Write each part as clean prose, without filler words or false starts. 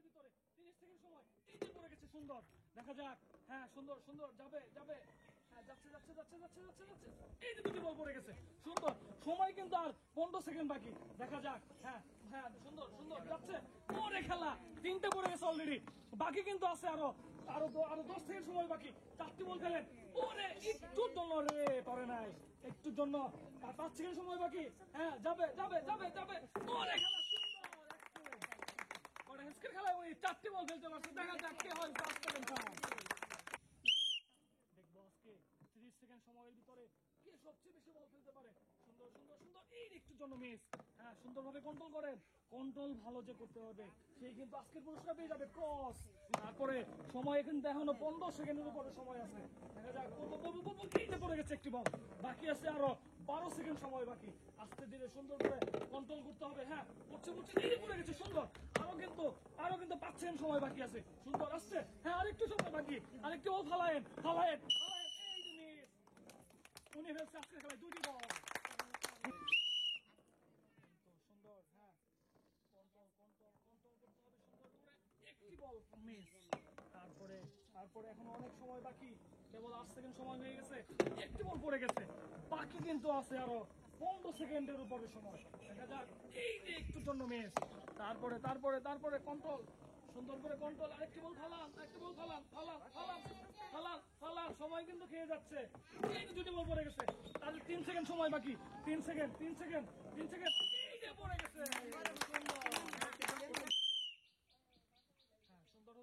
ভিতরে 30 সেকেন্ড সময়, এই যে পড়ে গেছে, সুন্দর, দেখা যাক, হ্যাঁ সুন্দর সুন্দর, যাবে যাবে, হ্যাঁ যাচ্ছে যাচ্ছে যাচ্ছে যাচ্ছে যাচ্ছে যাচ্ছে, এই যে দুটি বল পড়ে গেছে, সুন্দর, সময় কিন্তু আর 15 সেকেন্ড বাকি, দেখা যাক, হ্যাঁ হ্যাঁ সুন্দর সুন্দর যাচ্ছে, পরে খেলা, তিনটে পড়ে গেছে অলরেডি, বাকি কিন্তু আছে আরো আরো আরো 10 সেকেন্ড সময় বাকি, 4টি বল খেলেন, ওরে একটুর জন্য রে করে নাই, একটুর জন্য, আর 5 সেকেন্ড সময় বাকি, হ্যাঁ যাবে যাবে যাবে যাবে, ওরে খেলা সুন্দর, ওরে আজকের খেলায় ওই 4টি বল ফেলতে পারছে, দেখা যাক কে হয় ফার্স্ট সেকেন্ড। দেখবো আজকে 30 সেকেন্ড সময়ের ভিতরে কে সবচেয়ে বেশি বল ফেলতে পারে, সুন্দর সুন্দর সুন্দর, এই একটুর জন্য মিস, হ্যাঁ সুন্দরভাবে কন্ট্রোল করেন, কন্ট্রোল ভালো যে করতে হবে সেই কিন্তু আজকের পুরস্কার পেয়ে যাবে, ক্রস, তারপরে সময় কিন্তু এখনো 15 সেকেন্ডের উপরে সময় আছে, দেখা যাক, এই যে পড়ে গেছে একটি বল, বাকি আছে আরো 12 সেকেন্ড সময় বাকি, আস্তে ধীরে সুন্দর করে কন্ট্রোল করতে হবে, হ্যাঁ পড়ছে পড়ছে, এই যে পড়ে গেছে, সুন্দর, আরো কিন্তু 5 সেকেন্ড সময় বাকি আছে, সুন্দর আসছে, হ্যাঁ আরেকটু সময় বাকি, আরেকটু বল ফালায়েন ফালায়েন ফালায়েন, এই যে মিস, উনি ফেলছে আজকের খেলায় 2টি বল, সুন্দর, হ্যাঁ কন্ট্রোল কন্ট্রোল কন্ট্রোল করতে হবে সুন্দর করে, একটি বল মিস, তারপরে তারপরে এখন অনেক সময় বাকি, কেবল 8 সেকেন্ড সময় হয়ে গেছে, একটি বল পড়ে গেছে, বাকি কিন্তু আছে আরো 15 সেকেন্ডের উপরে সময়, দেখা যাক, এই যে একটুর জন্য মিস, তারপরে তারপরে তারপরে কন্ট্রোল, সুন্দর করে কন্ট্রোল, আরেকটি বল ফালান, আরেকটি বল ফালান ফালান ফালান ফালান ফালান, সময় কিন্তু খেয়ে যাচ্ছে, এই যে 2টি বল পড়ে গেছে, তাহলে 3 সেকেন্ড সময় বাকি, 3 সেকেন্ড 3 সেকেন্ড 3 সেকেন্ড, এই যে পড়ে গেছে, হ্যাঁ সুন্দর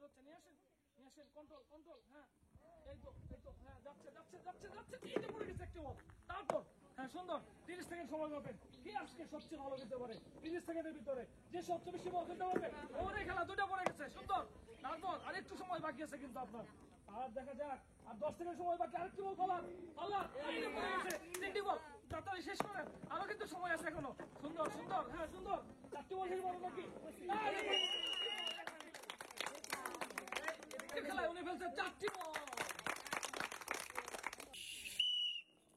হচ্ছে, নিয়ে আসেন কন্ট্রোল কন্ট্রোল, হ্যাঁ এই তো হ্যাঁ যাচ্ছে যাচ্ছে যাচ্ছে যাচ্ছে, এই যে পড়ে গেছে একটি বল, তারপর হ্যাঁ সুন্দর, 30 সেকেন্ড সময় পাবেন, কে আজকে সবচেয়ে ভালো খেলতে পারে 30 সেকেন্ডের ভিতরে, যে সবচেয়ে বেশি বল খেলতে পারবে, ওরে খেলা 2টা পড়ে গেছে, সুন্দর, তারপর আরেকটু সময় বাকি আছে কিন্তু আপনার, আর দেখা যাক, আর 10 সেকেন্ড সময় বাকি, আরেকটি বল ফালান ফালান, এই যে পড়ে গেছে 3টি বল, তাড়াতাড়ি শেষ করেন, আরো কিন্তু সময় আছে এখনো, সুন্দর সুন্দর, হ্যাঁ সুন্দর, 4টি বল শেষ বল বাকি, খেলায় উনি ফেলছে 4টি বল,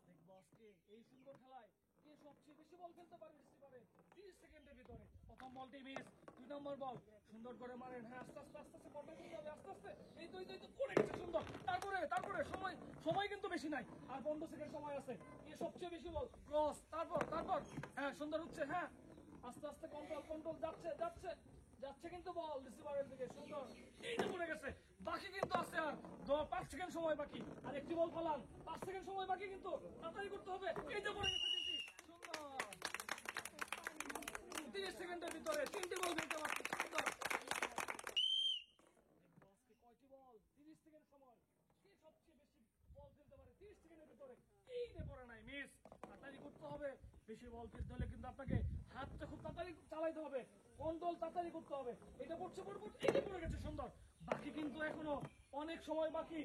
দেখবো আজকে এই সুন্দর খেলায় কে সবচেয়ে বেশি বল ফেলতে পারে রিসিভারে 30 সেকেন্ডের ভিতরে, প্রথম বলটি মিস, 2 নম্বর বল, সুন্দর করে মারেন, হ্যাঁ আস্তে আস্তে আস্তে আস্তে কন্ট্রোল করতে হবে, আস্তে আস্তে, এই তো করে গেছে, সুন্দর, তারপরে তারপরে সময় সময় কিন্তু বেশি নাই, আর 15 সেকেন্ড সময় আছে, কে সবচেয়ে বেশি বল, ক্রস, তারপর তারপর, হ্যাঁ সুন্দর হচ্ছে, হ্যাঁ আস্তে আস্তে কন্ট্রোল কন্ট্রোল, যাচ্ছে যাচ্ছে যাচ্ছে কিন্তু বল রিসিভারের দিকে, সুন্দর, এই যে পড়ে গেছে, বাকি কিন্তু আছে আর 5 সেকেন্ড সময় বাকি, আর একটি বল ফালান, 5 সেকেন্ড সময় বাকি কিন্তু তাড়াতাড়ি করতে হবে, এই যে পড়ে গেছে তিনটি, সুন্দর, 30 সেকেন্ডের ভিতরে 3টি বল ফেলতে পারছে, সুন্দর, আজকে কয়টি বল 30 সেকেন্ড সময়, কে সবচেয়ে বেশি বল ফেলতে পারে 30 সেকেন্ডের ভিতরে, এই যে পড়ে নাই, মিস, তাড়াতাড়ি করতে হবে, বেশি বল ফেলতে হলে কিন্তু আপনাকে হাতটা খুব তাড়াতাড়ি চালাইতে হবে, কন্ট্রোল তাড়াতাড়ি করতে হবে, এটা পড়ছে এই যে পড়ে গেছে, সুন্দর, বাকি কিন্তু এখনো অনেক সময় বাকি,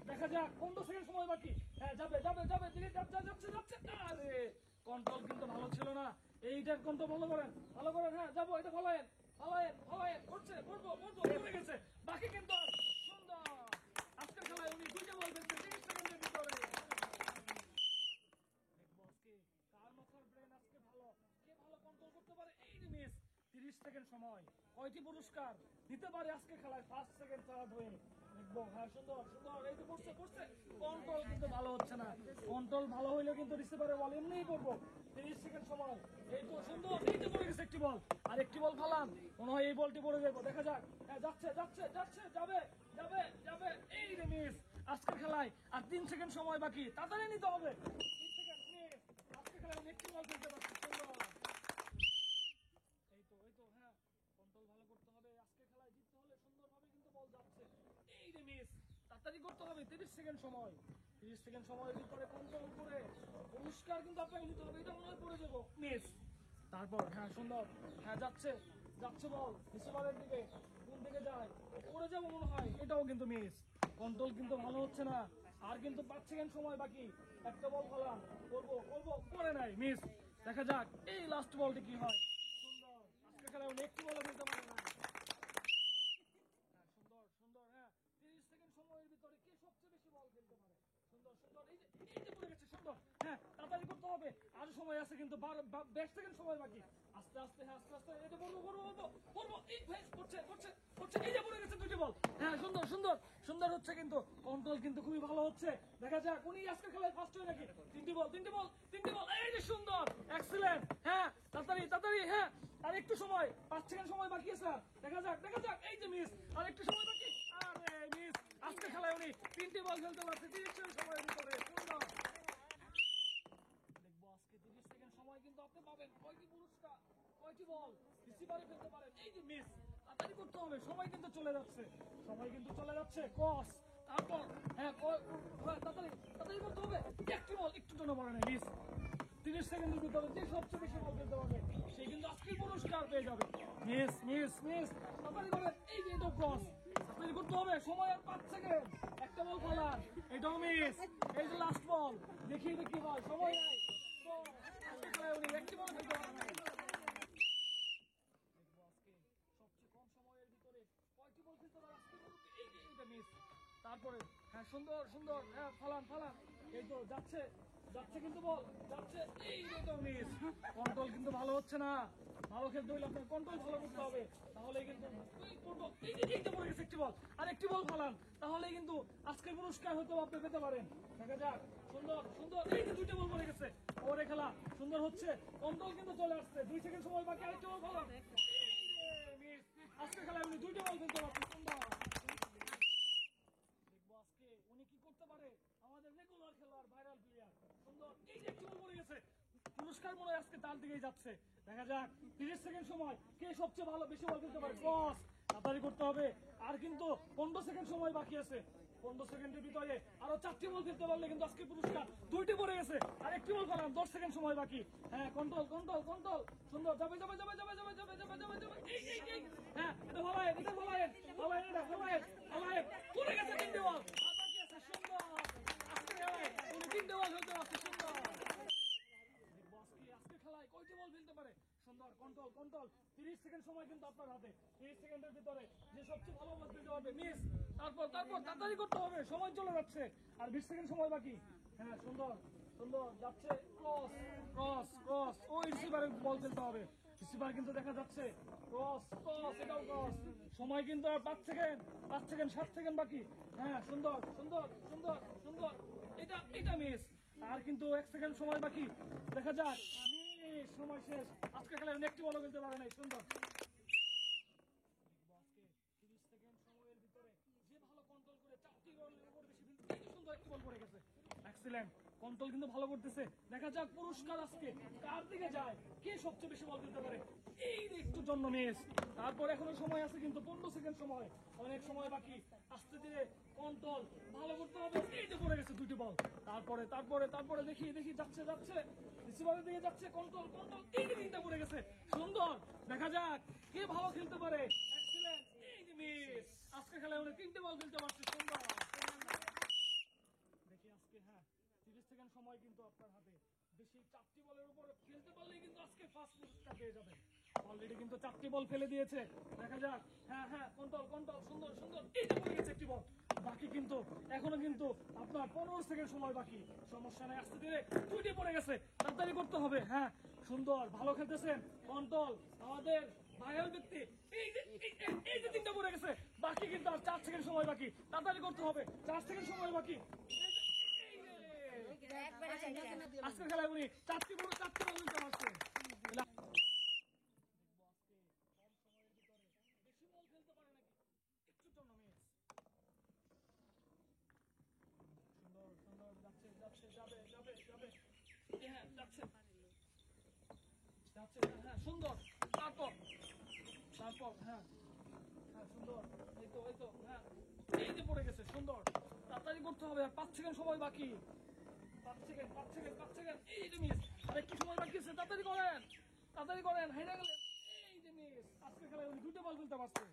দেখা যাক 15 সেকেন্ড সময় বাকি, হ্যাঁ যাবে যাবে যাবে, দিকে যাচ্ছে যাচ্ছে যাচ্ছে, আরে কন্ট্রোল কিন্তু ভালো ছিল না, এইটার কন্ট্রোল ভালো করেন, হ্যাঁ যাবো, এটা ফলায়েন ফলায়েন ফলায়েন, করছে পড়বো পড়ে গেছে, বাকি কিন্তু সুন্দর, আজকের খেলায় উনি 2টা বল ফেলছে 30 সেকেন্ডের ভিতরে, দেখবো আজকে কার মাথার ব্রেন আজকে ভালো, কে ভালো কন্ট্রোল করতে পারে, এই যে মিস, 30 সেকেন্ড সময়, কয়টি পুরস্কার নিতে পারে আজকে খেলায়, 1st সেকেন্ড থার্ড হয়ে, দেখবো, হ্যাঁ সুন্দর সুন্দর, এই যে পড়ছে কন্ট্রোল কিন্তু ভালো হচ্ছে না, কন্ট্রোল ভালো হইলে কিন্তু রিসিভারের বল এমনিই পড়বো, 30 সেকেন্ড সময়, এই তো সুন্দর, এই যে পড়ে গেছে একটি বল, আর একটি বল ফালান, মনে হয় এই বলটি পড়ে যাবো, দেখা যাক, হ্যাঁ যাচ্ছে যাচ্ছে যাচ্ছে, যাবে যাবে যাবে, এই যে মিস, আজকের খেলায় আর 3 সেকেন্ড সময় বাকি, তাড়াতাড়ি নিতে হবে, 3 সেকেন্ড মিস, আজকের খেলায় একটি বল ফেলতে পারছে, সুন্দর, এই তো হ্যাঁ কন্ট্রোল ভালো করতে হবে, আজকে খেলায় জিততে হলে সুন্দরভাবে কিন্তু বল যাচ্ছে, এই যে মিস, তাড়াতাড়ি করতে হবে, 30 সেকেন্ড সময়, 30 সেকেন্ড সময়ের ভিতরে কন্ট্রোল করে পুরস্কার কিন্তু আপনাকে নিতে হবে, এটা মনে হয় পড়ে যাবো, মিস, তারপর হ্যাঁ সুন্দর, হ্যাঁ যাচ্ছে যাচ্ছে বল রিসিভারের দিকে, কোন দিকে যায়, পড়ে যাবো মনে হয়, এটাও কিন্তু মিস, কন্ট্রোল কিন্তু ভালো হচ্ছে না, আর কিন্তু 5 সেকেন্ড সময় বাকি, একটা বল ফেলাম, করবো করে নাই, মিস, দেখা যাক এই লাস্ট বলটি কি হয়, সুন্দর, আজকে খেলায় একটু বলে ফেলতে পারে না, হ্যাঁ সুন্দর সুন্দর, হ্যাঁ 30 সেকেন্ড সময়ের ভিতরে কে সবচেয়ে বেশি বল খেলতে পারে, সুন্দর সুন্দর, এই যে পড়ে গেছে, সুন্দর, হ্যাঁ তাড়াতাড়ি করতে হবে, আরো সময় আছে কিন্তু 20 সেকেন্ড সময় বাকি, আস্তে আস্তে, হ্যাঁ আস্তে আস্তে, এটা করবো এই ফেস করছে হচ্ছে, এই যে পড়ে গেছে দুটি বল। হ্যাঁ, সুন্দর সুন্দর সুন্দর হচ্ছে, কিন্তু কন্ট্রোল কিন্তু খুবই ভালো হচ্ছে। দেখা যাক উনি আজকে খেলায় ফার্স্ট হয় নাকি। তিনটি বল, তিনটি বল, তিনটি বল, এই যে সুন্দর, এক্সিলেন্ট। হ্যাঁ, তাড়াতাড়ি তাড়াতাড়ি, হ্যাঁ, আর একটু সময়, 5 সেকেন্ড সময় বাকি আছে। দেখা যাক দেখা যাক, এই যে মিস, আর একটু সময় বাকি। আরে মিস, আজকে খেলায় উনি 3টি বল খেলতে পারছে 30 সেকেন্ড সময়ের ভিতরে। সুন্দর। দেখবো আজকে 30 সেকেন্ড সময় কিন্তু আপনি পাবেন কয়টি পুরস্কার, কয়টি বল রিসিভারে ফেলতে পারেন। এই যে মিস, তাড়াতাড়ি করতে হবে, সময় কিন্তু চলে যাচ্ছে, সময় কিন্তু চলে যাচ্ছে। ক্রস, তারপর হ্যাঁ, তাড়াতাড়ি তাড়াতাড়ি করতে হবে। একটি বল একটু জন্য পড়ে নেই মিস। 30 সেকেন্ডের ভিতরে যে সবচেয়ে বেশি বল খেলতে পারবে সে কিন্তু আজকের পুরস্কার পেয়ে যাবে। মিস মিস মিস, তাড়াতাড়ি করেন। এই যে এটা ক্রস, তাড়াতাড়ি করতে হবে, সময় আর 5 সেকেন্ড। একটা বল ফালান, এটাও মিস। এই যে লাস্ট বল, দেখি দেখি বল, সময় নাই। তো আজকে খেলায় উনি একটি বল খেলতে পারেন নাই। দেখবো আজকে সবচেয়ে কম সময়ের ভিতরে কয়টি বল খেলতে পারে আজকে বলতে। এই যে এইটা মিস। তারপরে হ্যাঁ, সুন্দর সুন্দর, হ্যাঁ, ফালান ফালান, এই তো যাচ্ছে যাচ্ছে, কিন্তু বল যাচ্ছে, এই যে তো মিস। কন্ট্রোল কিন্তু ভালো হচ্ছে না। ভালো খেলতে হলে আপনার কন্ট্রোল ভালো করতে হবে, তাহলে কিন্তু এইটা পড়ে গেছে একটি বল, আর একটি বল ফালান, তাহলে কিন্তু আজকের পুরস্কার হয়তো আপনি পেতে পারেন। দেখা যাক, সুন্দর সুন্দর, এই যে 2টা বল পড়ে গেছে। ওরে খেলা সুন্দর হচ্ছে, কন্ট্রোল কিন্তু চলে আসছে। 2 সেকেন্ড সময় বাকি, আরেকটি বল ফালান। এই যে মিস, আজকে খেলায় উনি 2টা বল খেলতে পারছে। সুন্দর। দেখবো আজকে উনি কি করতে পারে, আমাদের রেগুলার খেলোয়াড়, ভাইরাল প্লেয়ার। সুন্দর, এই যে একটি বল পড়ে গেছে, পুরস্কার মনে হয় আজকে তার দিকেই যাচ্ছে। দেখা যাক 30 সেকেন্ড সময় কে সবচেয়ে ভালো বেশি বল খেলতে পারে। ক্রস, তাড়াতাড়ি করতে হবে, আর কিন্তু 15 সেকেন্ড সময় বাকি আছে। 15 সেকেন্ডের ভিতরে আরো 4টি বল খেলতে পারলে কিন্তু আজকে পুরস্কার। 2টি পড়ে গেছে, আর একটি বল খেলাম, 10 সেকেন্ড সময় বাকি। হ্যাঁ, কন্ট্রোল কন্ট্রোল কন্ট্রোল, সুন্দর, যাবে যাবে যাবে যাবে যাবে যাবে যাবে যাবে যাবে, এই হ্যাঁ, এটা ভালায়েন, এটা ভালায়েন ভালায়েন, এটা ভালায়েন ভালায়েন, পড়ে গেছে 3টি বল, আর বাকি আছে। সুন্দর, আজকে খেলায় উনি 3টে বল খেলতে পারছে। সুন্দর। দেখবো আজকে খেলায় কয়টি বল ফেলতে পারে। সুন্দর, কন্ট্রোল কন্ট্রোল, 30 সেকেন্ড সময় কিন্তু আপনার হাতে। 30 সেকেন্ডের ভিতরে যে সবচেয়ে ভালো বল ফেলতে পারবে মিস। তারপর তারপর তাড়াতাড়ি করতে হবে, সময় চলে যাচ্ছে, আর 20 সেকেন্ড সময় বাকি। হ্যাঁ, সুন্দর সুন্দর যাচ্ছে, ক্রস ক্রস ক্রস, ওই রিসিভারে বল খেলতে হবে। রিসিভার কিন্তু দেখা যাচ্ছে, ক্রস ক্রস, এটাও ক্রস। সময় কিন্তু আর 5 সেকেন্ড, 5 সেকেন্ড, 7 সেকেন্ড বাকি। হ্যাঁ, সুন্দর সুন্দর সুন্দর সুন্দর, এটা এটা মিস, আর কিন্তু 1 সেকেন্ড সময় বাকি। দেখা যাক, সময় শেষ, আজকে খেলায় একটি বল খেলতে পারে নাই। সুন্দর। আজকে 30 সেকেন্ড সময়ের ভিতরে যে ভালো কন্ট্রোল করে 4টি বলের উপর বেশি ফেলতে, এই যে সুন্দর একটি বল পড়ে গেছে। এক্সিলেন্ট, কন্ট্রোল কিন্তু ভালো করতেছে। দেখা যাক পুরস্কার আজকে কার দিকে যায়, কে সবচেয়ে বেশি বল খেলতে পারে। এই যে একটু জন্য মিস, তারপর এখনো সময় আছে কিন্তু 15 সেকেন্ড সময়, অনেক সময় বাকি। আস্তে ধীরে কন্ট্রোল ভালো করতে হবে। এই যে পড়ে গেছে 2টি বল, তারপরে তারপরে তারপরে দেখি দেখি, যাচ্ছে যাচ্ছে, রিসিভারের দিকে যাচ্ছে, কন্ট্রোল কন্ট্রোল, এই যে 3টা পড়ে গেছে। সুন্দর, দেখা যাক কে ভালো খেলতে পারে। এক্সিলেন্ট, এই যে মিস, আজকে খেলায় উনি 3টে বল খেলতে পারছে। সুন্দর। দেখি আজকে, হ্যাঁ, 30 সেকেন্ড সময় কিন্তু আপনার হাতে। বেশি 4টি বলের উপর খেলতে পারলেই কিন্তু আজকে ফার্স্ট পুরস্কার পেয়ে যাবেন। অলরেডি কিন্তু 4টি বল ফেলে দিয়েছে। দেখা যাক, হ্যাঁ হ্যাঁ, কন্ট্রোল কন্ট্রোল, সুন্দর সুন্দর, এই যে পড়ে গেছে একটি বল। বাকি কিন্তু এখনো কিন্তু আপনার 15 সেকেন্ড সময় বাকি। সমস্যা নাই, আস্তে ধীরে 2টি পড়ে গেছে, তাড়াতাড়ি করতে হবে। হ্যাঁ, সুন্দর, ভালো খেলতেছেন, কন্ট্রোল আমাদের ভাইরাল ব্যক্তি। এই যে 3টা পড়ে গেছে, বাকি কিন্তু আর 4 সেকেন্ড সময় বাকি, তাড়াতাড়ি করতে হবে, 4 সেকেন্ড সময় বাকি। আজকের খেলায় উনি 4টি বল নিতে পারছে। কম সময়ের ভিতরে বেশি বল খেলতে পারে নাকি, একটু জন্য মিস। সুন্দর সুন্দর, যাচ্ছে যাচ্ছে, যাবে যাবে যাবে, হ্যাঁ যাচ্ছে যাচ্ছে, হ্যাঁ সুন্দর, তারপর তারপর, হ্যাঁ হ্যাঁ, সুন্দর, এই তো হ্যাঁ, এই যে পড়ে গেছে। সুন্দর, তাড়াতাড়ি করতে হবে, আর 5 সেকেন্ড সময় বাকি। 5 সেকেন্ড 5 সেকেন্ড 5 সেকেন্ড, এই যে মিস, আর একটু সময় বাকি আছে, তাড়াতাড়ি করেন, হেরে গেলেন। এই যে মিস, আজকে খেলায় উনি 2টা বল খেলতে পারছে।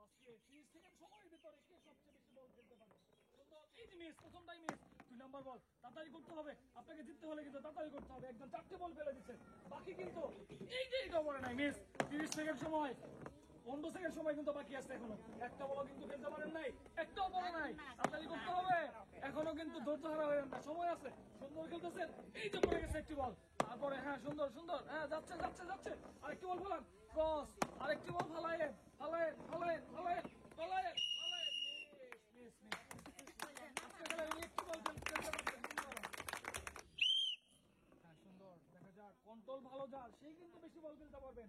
আজকে 30 সেকেন্ড সময়ের ভিতরে কে সবচেয়ে বেশি বল খেলতে পারে। সুন্দর, এই যে মিস, প্রথমটাই মিস। 2 নাম্বার বল, তাড়াতাড়ি করতে হবে, আপনাকে জিততে হলে কিন্তু তাড়াতাড়ি করতে হবে। একদম 4টে বল ফেলে দিচ্ছে, বাকি কিন্তু এই যে এটা পড়ে নাই, মিস। 30 সেকেন্ড সময়, 15 সেকেন্ড সময় কিন্তু বাকি আছে এখনো। একটা বলও কিন্তু খেলতে পারেন নাই, একটাও বড় নাই, তাড়াতাড়ি করতে হবে। এখনো কিন্তু ধৈর্য হারা হয়ে না, সময় আছে। সুন্দর খেলতেছেন, এই যে পড়ে গেছে একটি বল। তারপরে হ্যাঁ সুন্দর সুন্দর, হ্যাঁ যাচ্ছে যাচ্ছে যাচ্ছে, আরেকটি বল ফেলান, ক্রস, আরেকটি বল ফালায়েন ফালায়েন ফালায়েন ফালায়েন ফালায়েন ফালায়েন, মিস মিস মিস। আজকে খেলায় উনি একটি বল খেলতে পারছেন, হ্যাঁ সুন্দর। দেখা যাক কন্ট্রোল ভালো যার সেই কিন্তু বেশি বল খেলতে পারবেন।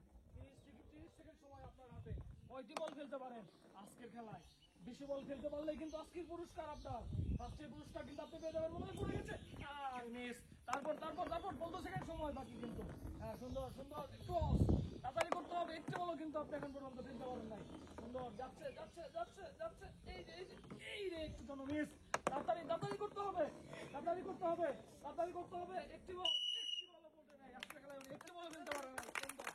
30 সেকেন্ড সময় আপনার হাতে, কয়টি বল খেলতে পারেন আজকের খেলায়? বেশি বল খেলতে পারলেই কিন্তু আজকের পুরস্কার আপনার, ফার্স্টের পুরস্কার কিন্তু আপনি পেয়ে যাবেন। মনে হয় পড়ে গেছে, আর মিস। তারপর তারপর তারপর 15 সেকেন্ড সময় বাকি কিন্তু, হ্যাঁ সুন্দর সুন্দর, ক্রস, তাড়াতাড়ি করতে হবে। একটু বলো কিন্তু আপনি এখন পর্যন্ত খেলতে পারেন নাই। সুন্দর যাচ্ছে যাচ্ছে যাচ্ছে যাচ্ছে, এই যে এই যে এই রে একটু জন্য মিস। তাড়াতাড়ি তাড়াতাড়ি করতে হবে, তাড়াতাড়ি করতে হবে, তাড়াতাড়ি করতে হবে। একটি বল, একটি বলও বলতে নাই আজকে খেলায়, উনি একটি বলও খেলতে পারে নাই। সুন্দর।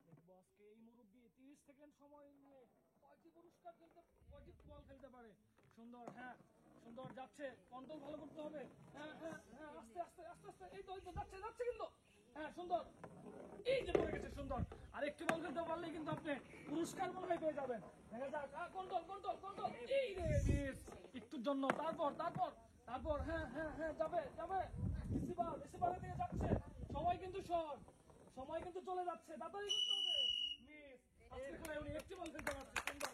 দেখবো আজকে এই মুরব্বী 30 সেকেন্ড সময় নিয়ে কয়টি পুরস্কার খেলতে, কয়টি বল খেলতে পারে। সুন্দর, হ্যাঁ সুন্দর যাচ্ছে, কন্ট্রোল ভালো করতে হবে। হ্যাঁ হ্যাঁ হ্যাঁ, আস্তে আস্তে আস্তে আস্তে, এই তো এই তো যাচ্ছে যাচ্ছে কিন্তু, হ্যাঁ সুন্দর, এই যে পড়ে গেছে। সুন্দর, আর একটি বল খেলতে পারলেই কিন্তু আপনি পুরস্কার মনে হয় পেয়ে যাবেন। দেখা যাক, কন্ট্রোল কন্ট্রোল কন্ট্রোল, এই রে মিস একটুর জন্য। তারপর তারপর তারপর, হ্যাঁ হ্যাঁ হ্যাঁ, যাবে যাবে, রিসিভার রিসিভারের দিকে যাচ্ছে, সময় কিন্তু শর্ট, সময় কিন্তু চলে যাচ্ছে, তাড়াতাড়ি করতে হবে। মিস, আজকের খেলায় উনি একটি বল খেলতে পারছে। সুন্দর।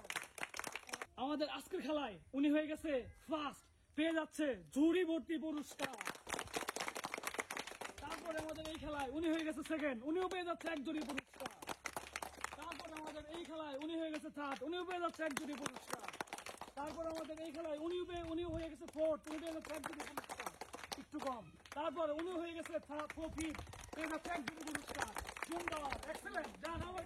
আমাদের আজকের খেলায় উনি হয়ে গেছে ফার্স্ট, পেয়ে যাচ্ছে ঝুড়ি ভর্তি পুরস্কার। তারপরে আমাদের এই খেলায় উনি হয়ে গেছে সেকেন্ড, উনিও পেয়ে যাচ্ছে এক জুড়ি পুরস্কার। তারপরে আমাদের এই খেলায় উনি হয়ে গেছে থার্ড, উনিও পেয়ে যাচ্ছে এক জুড়ি পুরস্কার। তারপর আমাদের এই খেলায় উনিও হয়ে গেছে ফোর্থ, উনি পেয়ে যাচ্ছে এক জুড়ি পুরস্কার, একটু কম। তারপরে উনি হয়ে গেছে ফিফথ, পেয়ে যাচ্ছে এক জুড়ি পুরস্কার। সুন্দর, এক্সেলেন্ট, যান আমার